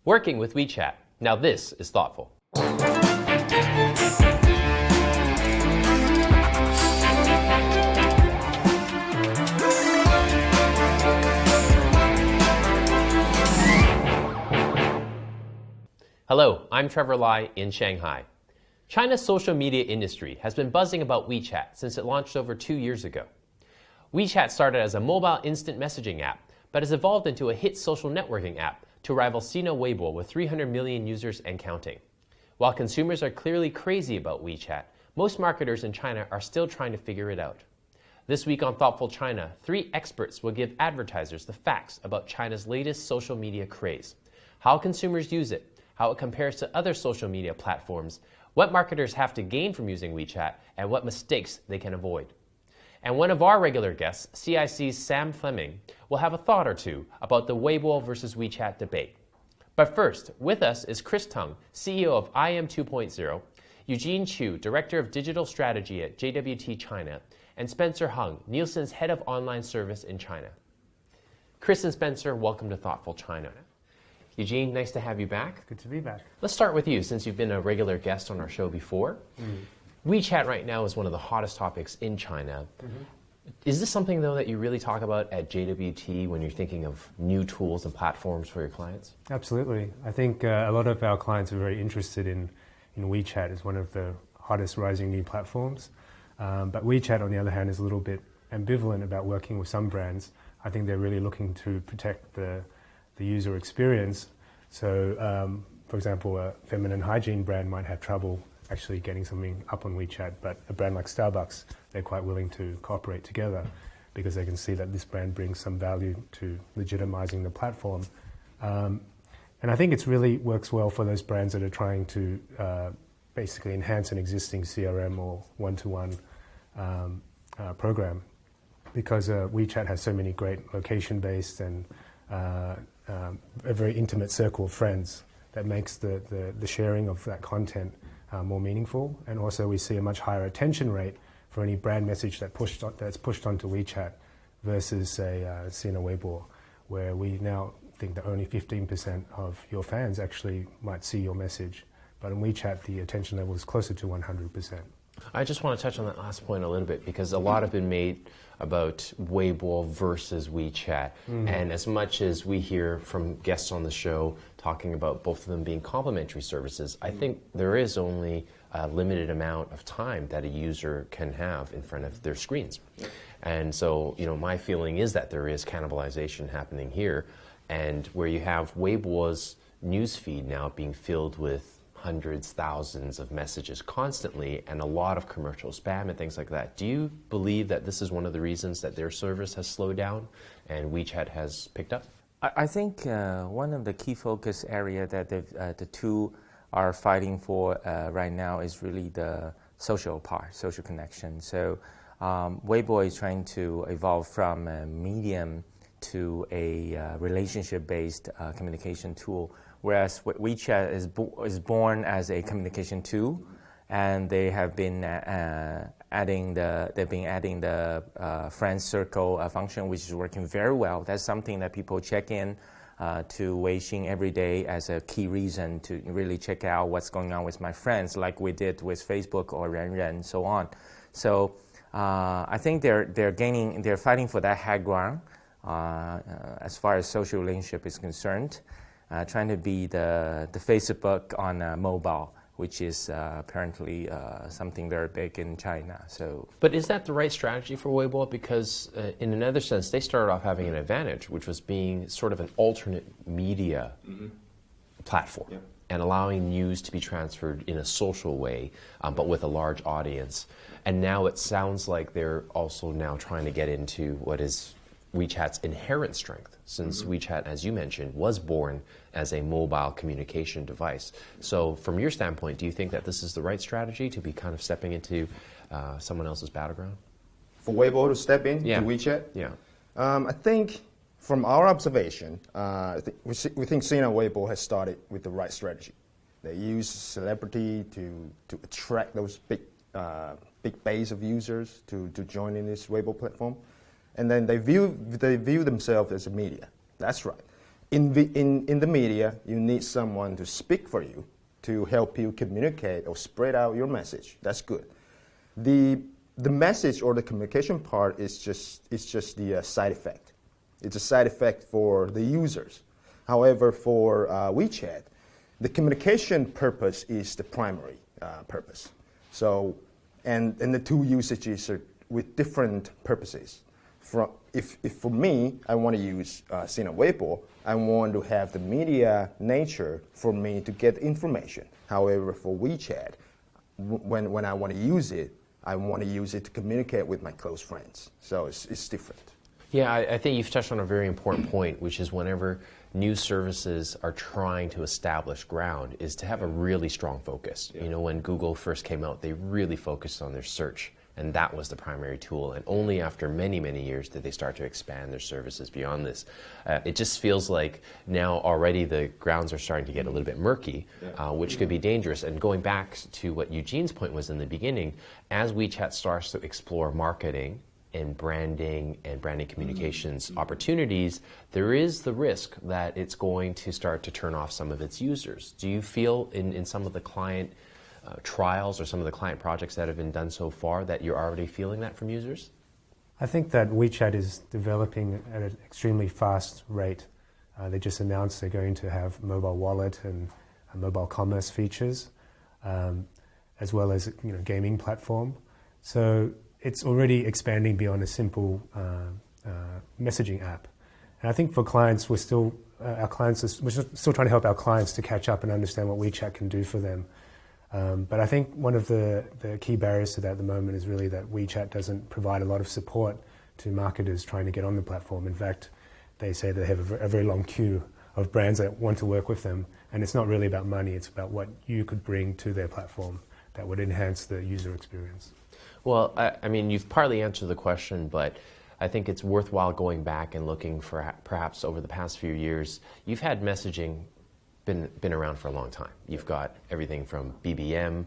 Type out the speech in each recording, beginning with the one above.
Working with WeChat. Now this is thoughtful. Hello, I'm Trevor Lai in Shanghai. China's social media industry has been buzzing about WeChat since it launched over 2 years ago. WeChat started as a mobile instant messaging app, but has evolved into a hit social networking app to rival Sina Weibo with 300 million users and counting. While consumers are clearly crazy about WeChat, most marketers in China are still trying to figure it out. This week on Thoughtful China, 3 experts will give advertisers the facts about China's latest social media craze, how consumers use it, how it compares to other social media platforms, what marketers have to gain from using WeChat, and what mistakes they can avoid. And one of our regular guests, CIC's Sam Fleming, will have a thought or two about the Weibo versus WeChat debate. But first, with us is Chris Tung, CEO of IM 2.0, Eugene Chu, Director of Digital Strategy at JWT China, and Spencer Hung, Nielsen's Head of Online Service in China. Chris and Spencer, welcome to Thoughtful China. Eugene, nice to have you back. Good to be back. Let's start with you, since you've been a regular guest on our show before. WeChat right now is one of the hottest topics in China. Is this something, though, that you really talk about at JWT when you're thinking of new tools and platforms for your clients? Absolutely. I think a lot of our clients are very interested in WeChat as one of the hottest rising new platforms. But WeChat, on the other hand, is a little bit ambivalent about working with some brands. I think they're really looking to protect the user experience. So, for example, a feminine hygiene brand might have trouble actually getting something up on WeChat, but a brand like Starbucks, they're quite willing to cooperate together because they can see that this brand brings some value to legitimizing the platform. And I think it really works well for those brands that are trying to basically enhance an existing CRM or one-to-one program, because WeChat has so many great location-based and a very intimate circle of friends that makes the sharing of that content more meaningful. And also we see a much higher attention rate for any brand message that's pushed onto WeChat versus, say, Sina Weibo, where we now think that only 15% of your fans actually might see your message. But in WeChat, the attention level is closer to 100%. I just want to touch on that last point a little bit, because a lot have been made about Weibo versus WeChat. And as much as we hear from guests on the show talking about both of them being complementary services, I think there is only a limited amount of time that a user can have in front of their screens. And so, my feeling is that there is cannibalization happening here, and where you have Weibo's newsfeed now being filled with hundreds, thousands of messages constantly, and a lot of commercial spam and things like that. Do you believe that this is one of the reasons that their service has slowed down and WeChat has picked up? I think one of the key focus area that the two are fighting for right now is really the social part, social connection. So Weibo is trying to evolve from a medium to a relationship-based communication tool, whereas WeChat is born as a communication tool, and they have been adding the friend circle function, which is working very well. That's something that people check in to Weixin every day as a key reason to really check out what's going on with my friends, like we did with Facebook or Renren and so on. So I think they're fighting for that high ground as far as social relationship is concerned. Trying to be the Facebook on mobile, which is apparently something very big in China. So, but is that the right strategy for Weibo? Because in another sense, they started off having an advantage, which was being sort of an alternate media platform and allowing news to be transferred in a social way, but with a large audience. And now it sounds like they're also now trying to get into what is WeChat's inherent strength, since WeChat, as you mentioned, was born as a mobile communication device. So from your standpoint, do you think that this is the right strategy to be kind of stepping into someone else's battleground? For Weibo to step in to WeChat? Yeah. I think from our observation, we think Sina Weibo has started with the right strategy. They use celebrity to attract those big base of users to join in this Weibo platform. And then they view themselves as a media. That's right. in the media, you need someone to speak for you, to help you communicate or spread out your message. That's good. The message or the communication part is just the side effect. It's a side effect for the users. However, for WeChat, the communication purpose is the primary purpose. So, and the two usages are with different purposes. If for me, I want to use Sina Weibo, I want to have the media nature for me to get information. However, for WeChat, when I want to use it, I want to use it to communicate with my close friends. So it's different. Yeah, I think you've touched on a very important point, which is whenever new services are trying to establish ground, is to have a really strong focus. Yeah. You know, when Google first came out, they really focused on their search, and that was the primary tool. And only after many, many years did they start to expand their services beyond this. It just feels like now already the grounds are starting to get a little bit murky, which could be dangerous. And going back to what Eugene's point was in the beginning, as WeChat starts to explore marketing and branding communications opportunities, there is the risk that it's going to start to turn off some of its users. Do you feel in some of the client trials or some of the client projects that have been done so far that you're already feeling that from users? I think that WeChat is developing at an extremely fast rate. They just announced they're going to have mobile wallet and mobile commerce features, as well as gaming platform. So it's already expanding beyond a simple messaging app. And I think for clients, we're still trying to help our clients to catch up and understand what WeChat can do for them. But I think one of the key barriers to that at the moment is really that WeChat doesn't provide a lot of support to marketers trying to get on the platform. In fact, they say they have a very long queue of brands that want to work with them, and it's not really about money, it's about what you could bring to their platform that would enhance the user experience. Well, I mean, you've partly answered the question, but I think it's worthwhile going back and looking for perhaps over the past few years. You've had messaging been around for a long time. You've got everything from BBM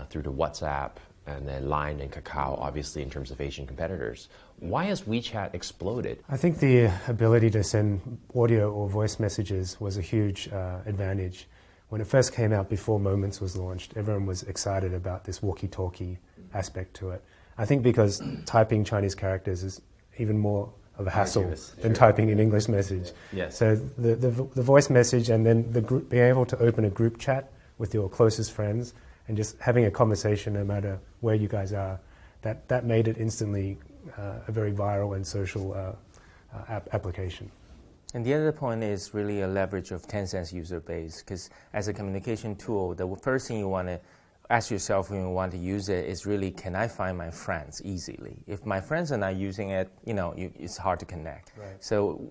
through to WhatsApp, and then Line and Kakao, obviously, in terms of Asian competitors. Why has WeChat exploded? I think the ability to send audio or voice messages was a huge advantage. When it first came out, before Moments was launched, everyone was excited about this walkie-talkie aspect to it. I think because typing Chinese characters is even more of a hassle than typing an English message. Yes. So the voice message, and then being able to open a group chat with your closest friends and just having a conversation no matter where you guys are, that made it instantly a very viral and social application. And the other point is really a leverage of Tencent's user base, because as a communication tool, the first thing you want to ask yourself when you want to use it is really, can I find my friends easily? If my friends are not using it, it's hard to connect. Right. So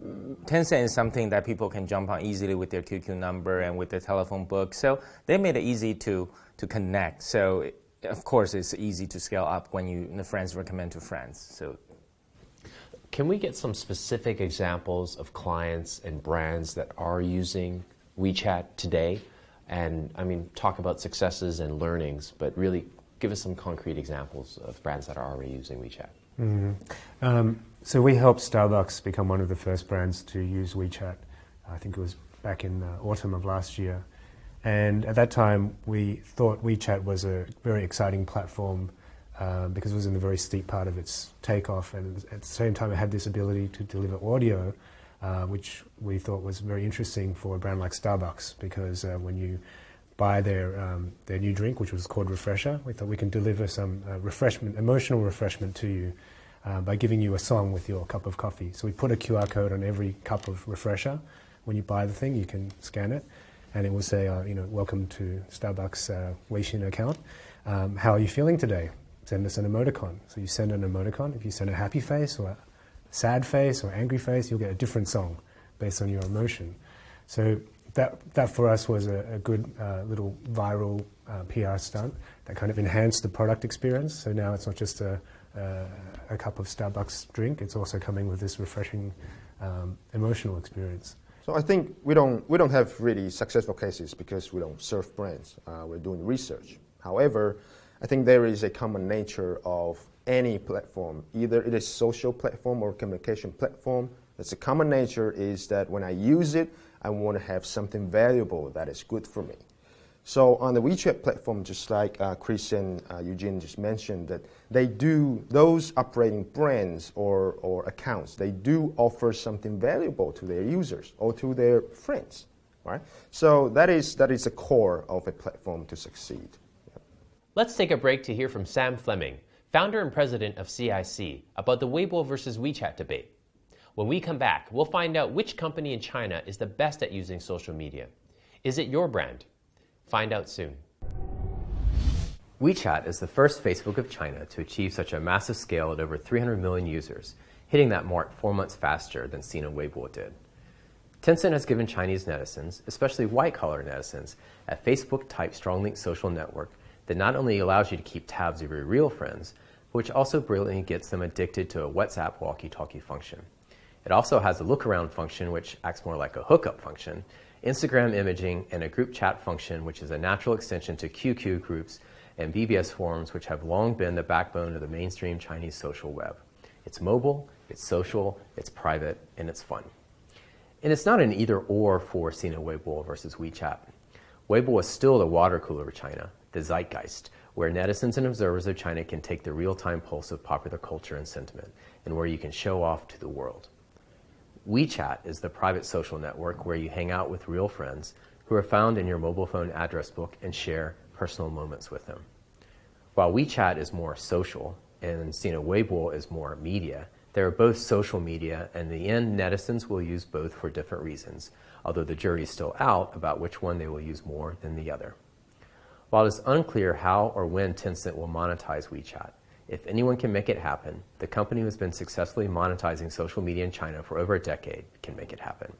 Tencent is something that people can jump on easily with their QQ number and with their telephone book. So they made it easy to connect. So of course, it's easy to scale up when the friends recommend to friends. So. Can we get some specific examples of clients and brands that are using WeChat today? And I mean, talk about successes and learnings, but really give us some concrete examples of brands that are already using WeChat. Mm-hmm. So we helped Starbucks become one of the first brands to use WeChat. I think it was back in autumn of last year. And at that time, we thought WeChat was a very exciting platform because it was in the very steep part of its takeoff. And at the same time, it had this ability to deliver audio, which we thought was very interesting for a brand like Starbucks, because when you buy their new drink, which was called Refresher, we thought we can deliver some emotional refreshment to you by giving you a song with your cup of coffee. So we put a QR code on every cup of Refresher. When you buy the thing, you can scan it, and it will say, welcome to Starbucks Weixin account. How are you feeling today? Send us an emoticon. So you send an emoticon. If you send a happy face or a sad face or angry face, you'll get a different song based on your emotion. So that for us was a good little viral PR stunt that kind of enhanced the product experience. So now it's not just a cup of Starbucks drink, it's also coming with this refreshing emotional experience. So I think we don't have really successful cases because we don't serve brands. We're doing research. However, I think there is a common nature of any platform, either it is social platform or communication platform. It's a common nature is that when I use it, I want to have something valuable that is good for me. So on the WeChat platform, just like Chris and Eugene just mentioned, that those operating brands or accounts, they do offer something valuable to their users or to their friends, right? So that is the core of a platform to succeed. Yeah. Let's take a break to hear from Sam Fleming, founder and president of CIC, about the Weibo versus WeChat debate. When we come back, we'll find out which company in China is the best at using social media. Is it your brand? Find out soon. WeChat is the first Facebook of China to achieve such a massive scale at over 300 million users, hitting that mark 4 months faster than Sina Weibo did. Tencent has given Chinese netizens, especially white-collar netizens, a Facebook-type strong-linked social network that not only allows you to keep tabs of your real friends, but which also brilliantly gets them addicted to a WhatsApp walkie-talkie function. It also has a look-around function, which acts more like a hookup function, Instagram imaging, and a group chat function, which is a natural extension to QQ groups and BBS forums, which have long been the backbone of the mainstream Chinese social web. It's mobile, it's social, it's private, and it's fun. And it's not an either-or for Sina Weibo versus WeChat. Weibo is still the water cooler of China, the zeitgeist, where netizens and observers of China can take the real-time pulse of popular culture and sentiment, and where you can show off to the world. WeChat is the private social network where you hang out with real friends who are found in your mobile phone address book and share personal moments with them. While WeChat is more social and Sina Weibo is more media, they are both social media, and in the end, netizens will use both for different reasons, although the jury is still out about which one they will use more than the other. While it is unclear how or when Tencent will monetize WeChat, if anyone can make it happen, the company who has been successfully monetizing social media in China for over a decade can make it happen.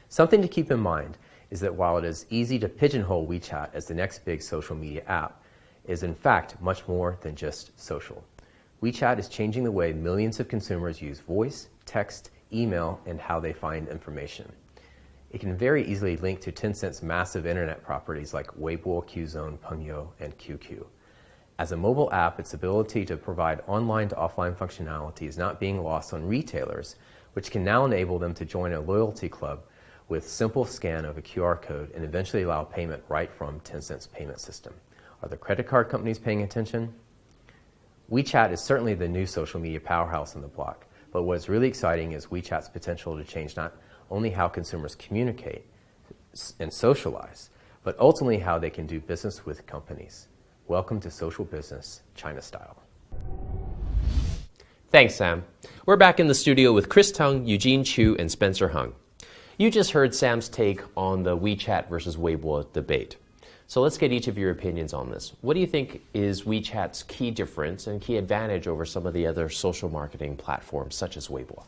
Something to keep in mind is that while it is easy to pigeonhole WeChat as the next big social media app, it is in fact much more than just social. WeChat is changing the way millions of consumers use voice, text, email, and how they find information. It can very easily link to Tencent's massive internet properties like Weibo, Qzone, Pengyou, and QQ. As a mobile app, its ability to provide online to offline functionality is not being lost on retailers, which can now enable them to join a loyalty club with simple scan of a QR code and eventually allow payment right from Tencent's payment system. Are the credit card companies paying attention? WeChat is certainly the new social media powerhouse on the block, but what's really exciting is WeChat's potential to change not only how consumers communicate and socialize, but ultimately how they can do business with companies. Welcome to social business, China style. Thanks, Sam. We're back in the studio with Chris Tung, Eugene Chu, and Spencer Hung. You just heard Sam's take on the WeChat versus Weibo debate. So let's get each of your opinions on this. What do you think is WeChat's key difference and key advantage over some of the other social marketing platforms such as Weibo?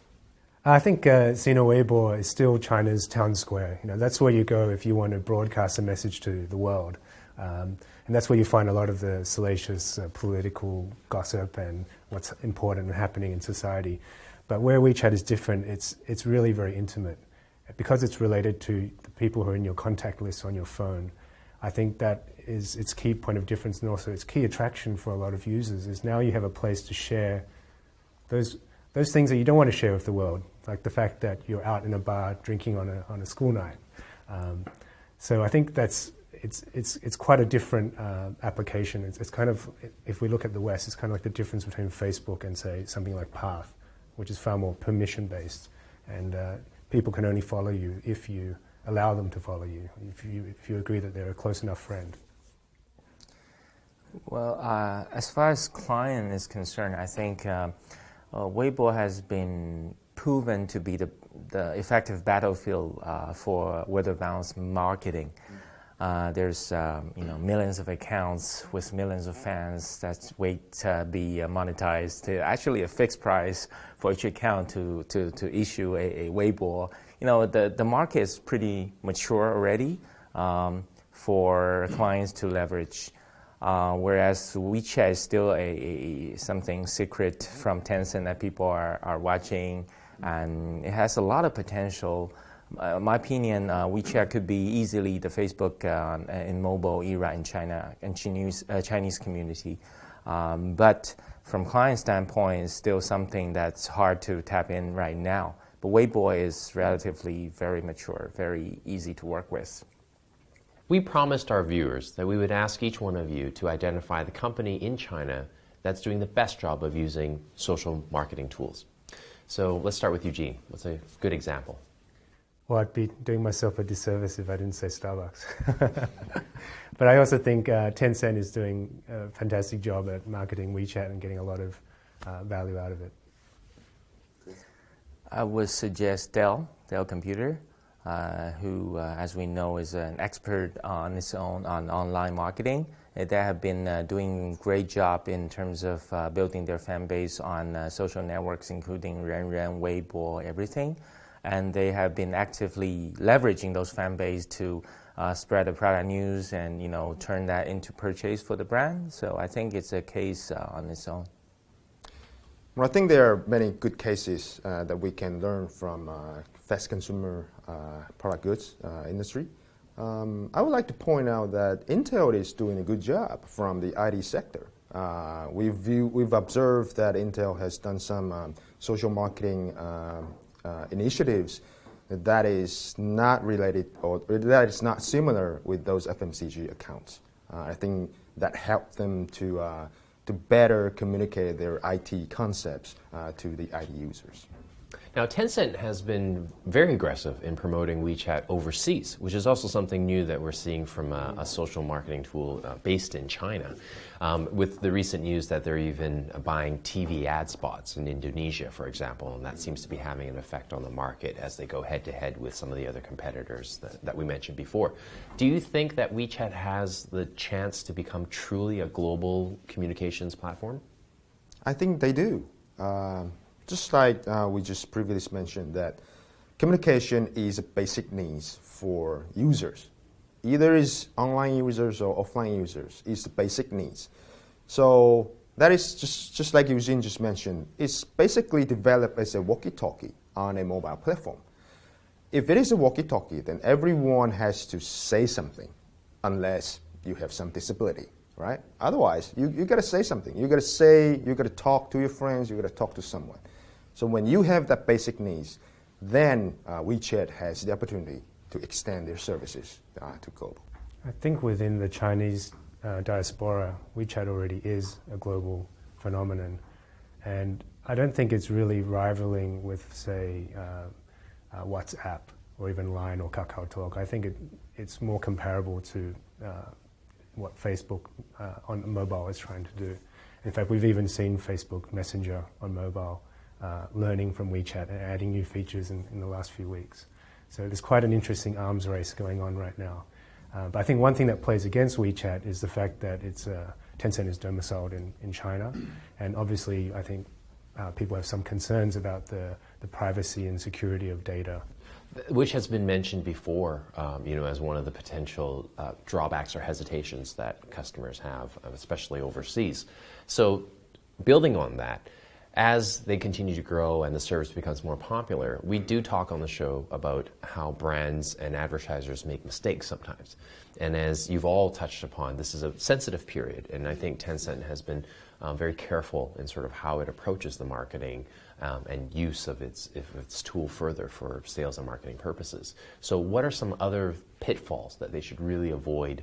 I think Sina Weibo is still China's town square. That's where you go if you want to broadcast a message to the world. And that's where you find a lot of the salacious political gossip and what's important and happening in society. But where WeChat is different, it's really very intimate. Because it's related to the people who are in your contact list on your phone, I think that is its key point of difference, and also its key attraction for a lot of users is now you have a place to share those things that you don't want to share with the world, like the fact that you're out in a bar drinking on a school night. So I think it's quite a different application. It's kind of, if we look at the West, it's kind of like the difference between Facebook and, say, something like Path, which is far more permission-based. And people can only follow you if you allow them to follow you, if you agree that they're a close enough friend. Well, as far as client is concerned, I think Weibo has been proven to be the effective battlefield for word-of-mouth marketing. There's millions of accounts with millions of fans that wait to be monetized. Actually, a fixed price for each account to issue a Weibo. The market is pretty mature already for clients to leverage. Whereas WeChat is still something secret from Tencent that people are watching, and it has a lot of potential. In my opinion, WeChat could be easily the Facebook in mobile era in China and Chinese community. But from client standpoint, it's still something that's hard to tap in right now. But Weibo is relatively very mature, very easy to work with. We promised our viewers that we would ask each one of you to identify the company in China that's doing the best job of using social marketing tools. So let's start with Eugene. What's a good example? Well, I'd be doing myself a disservice if I didn't say Starbucks. But I also think Tencent is doing a fantastic job at marketing WeChat and getting a lot of value out of it. I would suggest Dell Computer, who, as we know, is an expert on its own on online marketing. They have been doing a great job in terms of building their fan base on social networks, including Renren, Weibo, everything. And they have been actively leveraging those fan base to spread the product news and turn that into purchase for the brand. So I think it's a case on its own. Well, I think there are many good cases that we can learn from fast consumer product goods industry. I would like to point out that Intel is doing a good job from the IT sector. We've observed that Intel has done some social marketing initiatives that is not related or that is not similar with those FMCG accounts. I think that helped them to better communicate their IT concepts to the IT users. Now, Tencent has been very aggressive in promoting WeChat overseas, which is also something new that we're seeing from a social marketing tool based in China. With the recent news that they're even buying TV ad spots in Indonesia, for example, and that seems to be having an effect on the market as they go head-to-head with some of the other competitors that we mentioned before. Do you think that WeChat has the chance to become truly a global communications platform? I think they do. Just like we just previously mentioned, that communication is a basic needs for users. Either is online users or offline users. It's the basic needs. So that is just like Eugene just mentioned. It's basically developed as a walkie-talkie on a mobile platform. If it is a walkie-talkie, then everyone has to say something, unless you have some disability, right? Otherwise, you got to say something. You got to talk to your friends. You got to talk to someone. So when you have that basic needs, then WeChat has the opportunity to extend their services to global. I think within the Chinese diaspora, WeChat already is a global phenomenon. And I don't think it's really rivaling with, say, WhatsApp or even Line or KakaoTalk. I think it's more comparable to what Facebook on mobile is trying to do. In fact, we've even seen Facebook Messenger on mobile learning from WeChat and adding new features in the last few weeks. So there's quite an interesting arms race going on right now. But I think one thing that plays against WeChat is the fact that Tencent is domiciled in China. And obviously, I think people have some concerns about the privacy and security of data. Which has been mentioned before, as one of the potential drawbacks or hesitations that customers have, especially overseas. So building on that, as they continue to grow and the service becomes more popular, we do talk on the show about how brands and advertisers make mistakes sometimes. And as you've all touched upon, this is a sensitive period, and I think Tencent has been very careful in sort of how it approaches the marketing and use of its tool further for sales and marketing purposes. So what are some other pitfalls that they should really avoid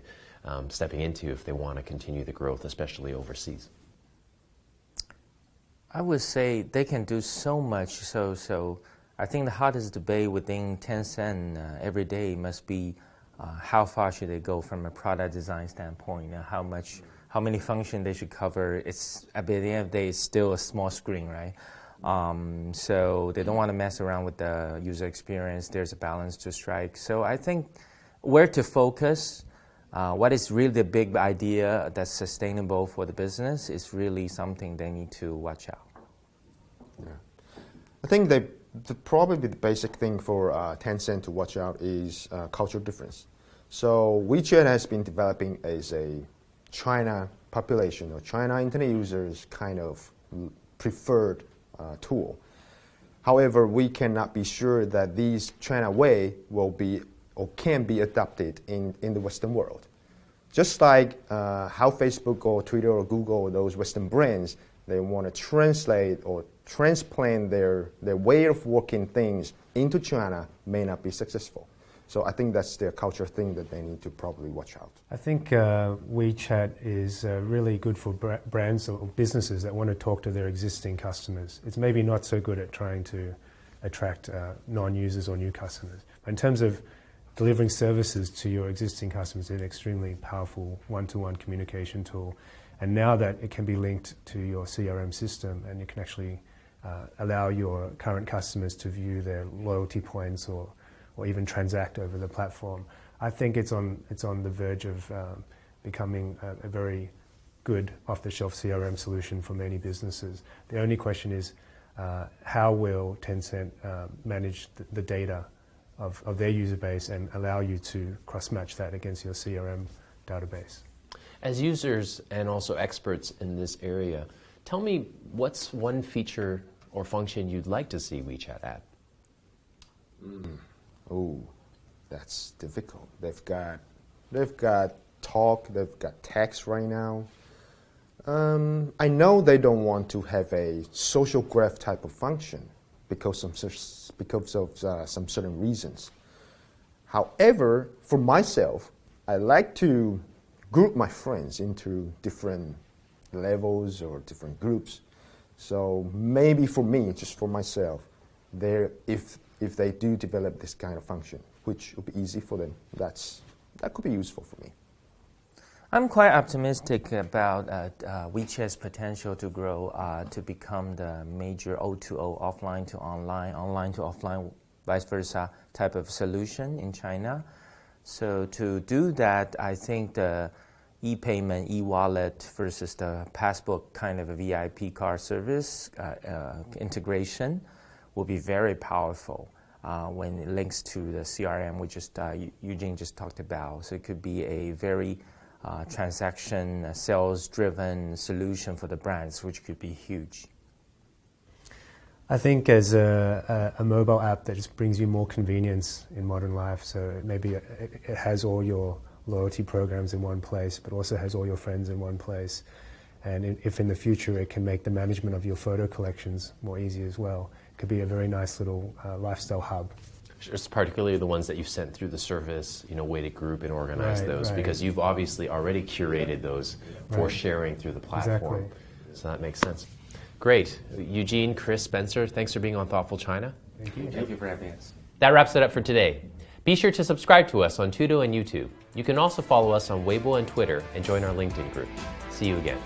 stepping into if they want to continue the growth, especially overseas? I would say they can do so much. So I think the hottest debate within Tencent every day must be how far should they go from a product design standpoint, how many functions they should cover. It's at the end of the day, it's still a small screen, right? So they don't want to mess around with the user experience. There's a balance to strike. So I think where to focus, what is really the big idea that's sustainable for the business is really something they need to watch out. Yeah. I think probably the basic thing for Tencent to watch out is cultural difference. So WeChat has been developing as a China population or China internet users kind of preferred tool. However, we cannot be sure that these China way will be or can be adopted in the Western world. Just like how Facebook or Twitter or Google or those Western brands they want to translate or transplant their way of working things into China may not be successful. So I think that's their culture thing that they need to probably watch out. I think WeChat is really good for brands or businesses that want to talk to their existing customers. It's maybe not so good at trying to attract non-users or new customers. But in terms of delivering services to your existing customers, it's an extremely powerful one-to-one communication tool. And now that it can be linked to your CRM system, and you can actually allow your current customers to view their loyalty points or even transact over the platform, I think it's on the verge of becoming a very good off-the-shelf CRM solution for many businesses. The only question is how will Tencent manage the data of their user base and allow you to cross-match that against your CRM database. As users and also experts in this area, tell me what's one feature or function you'd like to see WeChat add? Oh, that's difficult. They've got talk, they've got text right now. I know they don't want to have a social graph type of function because of some certain reasons. However, for myself, I like to group my friends into different levels or different groups. So maybe for me, just for myself, if they do develop this kind of function, which would be easy for them, that could be useful for me. I'm quite optimistic about WeChat's potential to grow to become the major O2O, offline to online, online to offline, vice versa type of solution in China. So to do that, I think the e-payment, e-wallet versus the passbook kind of a VIP card service integration will be very powerful when it links to the CRM we just Eugene just talked about. So it could be a very transaction, sales-driven solution for the brands, which could be huge. I think as a mobile app that just brings you more convenience in modern life, so maybe it has all your loyalty programs in one place, but also has all your friends in one place. And if in the future it can make the management of your photo collections more easy as well, it could be a very nice little lifestyle hub. It's particularly the ones that you've sent through the service, way to group and organize those, because you've obviously already curated those for sharing through the platform. Exactly. So that makes sense. Great. Eugene, Chris, Spencer, thanks for being on Thoughtful China. Thank you. Thank you for having us. That wraps it up for today. Be sure to subscribe to us on Tudo and YouTube. You can also follow us on Weibo and Twitter and join our LinkedIn group. See you again.